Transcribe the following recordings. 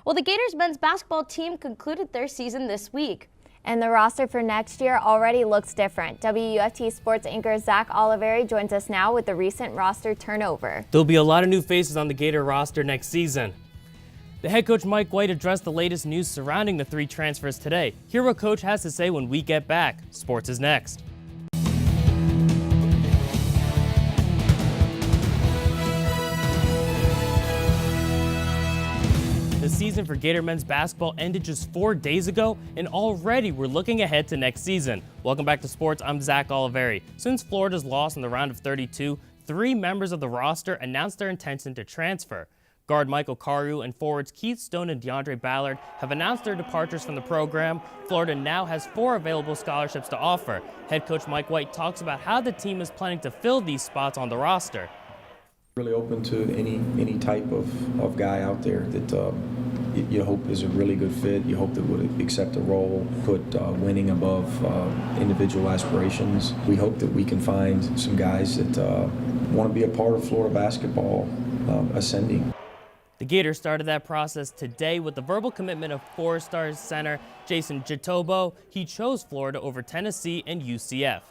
Well, the Gators men's basketball team concluded their season this week. And the roster for next year already looks different. WUFT sports anchor Zach Oliveri joins us now with the recent roster turnover. There'll be a lot of new faces on the Gator roster next season. The head coach Mike White addressed the latest news surrounding the 3 transfers today. Hear what Coach has to say when we get back. Sports is next. The season for Gator men's basketball ended just 4 days ago, and already we're looking ahead to next season. Welcome back to sports. I'm Zach Oliveri. Since Florida's loss in the round of 32, 3 members of the roster announced their intention to transfer. Guard Michael Carew and forwards Keith Stone and DeAndre Ballard have announced their departures from the program. Florida now has 4 available scholarships to offer. Head coach Mike White talks about how the team is planning to fill these spots on the roster. Really open to any type of guy out there that you hope is a really good fit. You hope that would accept a role, put winning above individual aspirations. We hope that we can find some guys that want to be a part of Florida basketball ascending. The Gators started that process today with the verbal commitment of 4-star center Jason Jitobo. He chose Florida over Tennessee and UCF.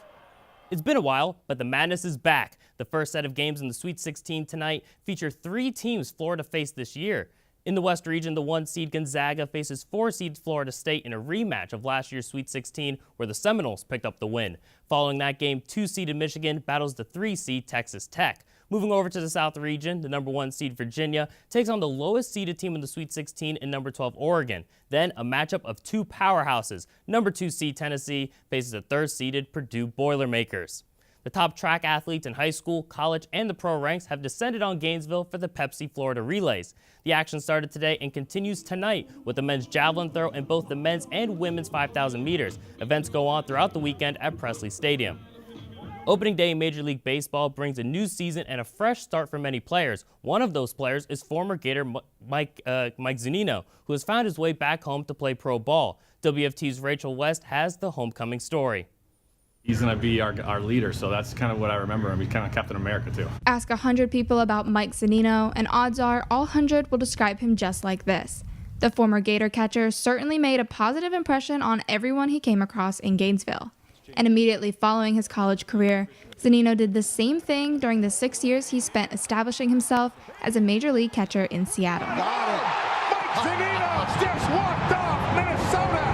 It's been a while, but the madness is back. The first set of games in the Sweet 16 tonight feature 3 teams Florida faced this year. In the West region, the 1-seed Gonzaga faces 4-seed Florida State in a rematch of last year's Sweet 16, where the Seminoles picked up the win. Following that game, 2-seeded Michigan battles the 3-seed Texas Tech. Moving over to the South region, the number 1 seed Virginia takes on the lowest seeded team in the Sweet 16 in number 12 Oregon. Then a matchup of 2 powerhouses. Number 2 seed Tennessee faces the 3rd seeded Purdue Boilermakers. The top track athletes in high school, college, and the pro ranks have descended on Gainesville for the Pepsi Florida Relays. The action started today and continues tonight with the men's javelin throw and both the men's and women's 5,000 meters. Events go on throughout the weekend at Presley Stadium. Opening day in Major League Baseball brings a new season and a fresh start for many players. One of those players is former Gator Mike Zunino, who has found his way back home to play pro ball. WFT's Rachel West has the homecoming story. He's going to be our leader, so that's kind of what I remember him. He's kind of Captain America, too. Ask 100 people about Mike Zunino, and odds are all 100 will describe him just like this. The former Gator catcher certainly made a positive impression on everyone he came across in Gainesville. And immediately following his college career, Zunino did the same thing during the 6 years he spent establishing himself as a major league catcher in Seattle. Got it. Mike Zunino just walked off Minnesota.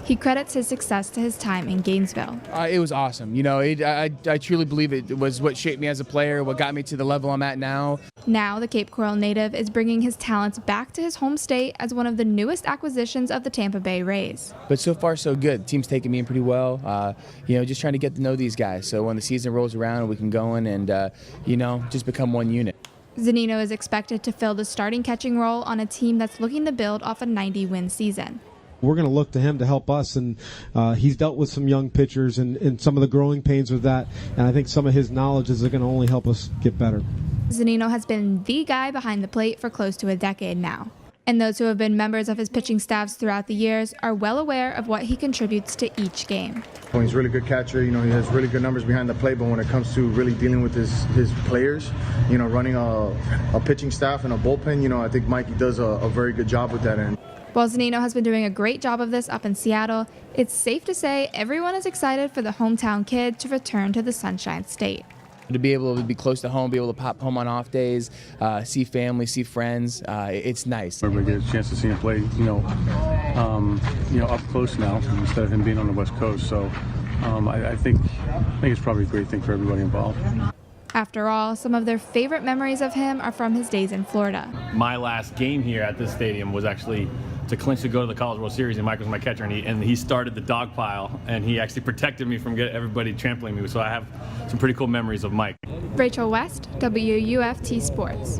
He credits his success to his time in Gainesville. It was awesome. You know, I truly believe it was what shaped me as a player, what got me to the level I'm at now. Now, the Cape Coral native is bringing his talents back to his home state as one of the newest acquisitions of the Tampa Bay Rays. But so far, so good. The team's taking me in pretty well. You know, just trying to get to know these guys. So when the season rolls around, we can go in and, you know, just become one unit. Zunino is expected to fill the starting catching role on a team that's looking to build off a 90-win season. We're going to look to him to help us, and he's dealt with some young pitchers and some of the growing pains with that, and I think some of his knowledge is going to only help us get better. Zunino has been the guy behind the plate for close to a decade now, and those who have been members of his pitching staffs throughout the years are well aware of what he contributes to each game. Well, he's a really good catcher. You know, he has really good numbers behind the plate, but when it comes to really dealing with his players, you know, running a pitching staff and a bullpen, you know, I think Mikey does a very good job with that end. While Zunino has been doing a great job of this up in Seattle, it's safe to say everyone is excited for the hometown kid to return to the Sunshine State. To be able to be close to home, be able to pop home on off days, see family, see friends, it's nice. Everybody gets a chance to see him play, you know, up close now instead of him being on the West Coast. So I think it's probably a great thing for everybody involved. After all, some of their favorite memories of him are from his days in Florida. My last game here at this stadium was actually to clinch to go to the College World Series, and Mike was my catcher, and he started the dog pile, and he actually protected me from everybody trampling me. So I have some pretty cool memories of Mike. Rachel West, WUFT Sports.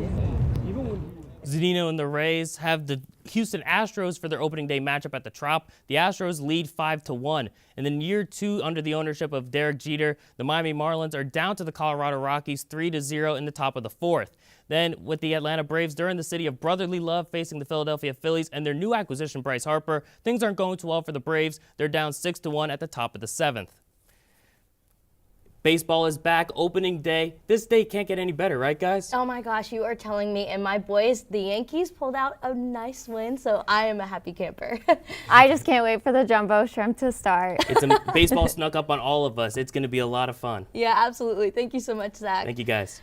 Zunino and the Rays have the Houston Astros for their opening day matchup at the Trop. The Astros lead 5-1. And in year 2 under the ownership of Derek Jeter, the Miami Marlins are down to the Colorado Rockies 3-0 in the top of the 4th. Then with the Atlanta Braves, they're in the city of brotherly love facing the Philadelphia Phillies and their new acquisition Bryce Harper. Things aren't going too well for the Braves. They're down 6-1 at the top of the 7th. Baseball is back, opening day. This day can't get any better, right, guys? Oh my gosh, you are telling me. And my boys, the Yankees, pulled out a nice win, so I am a happy camper. I just can't wait for the jumbo shrimp to start. Baseball snuck up on all of us. It's going to be a lot of fun. Yeah, absolutely. Thank you so much, Zach. Thank you, guys.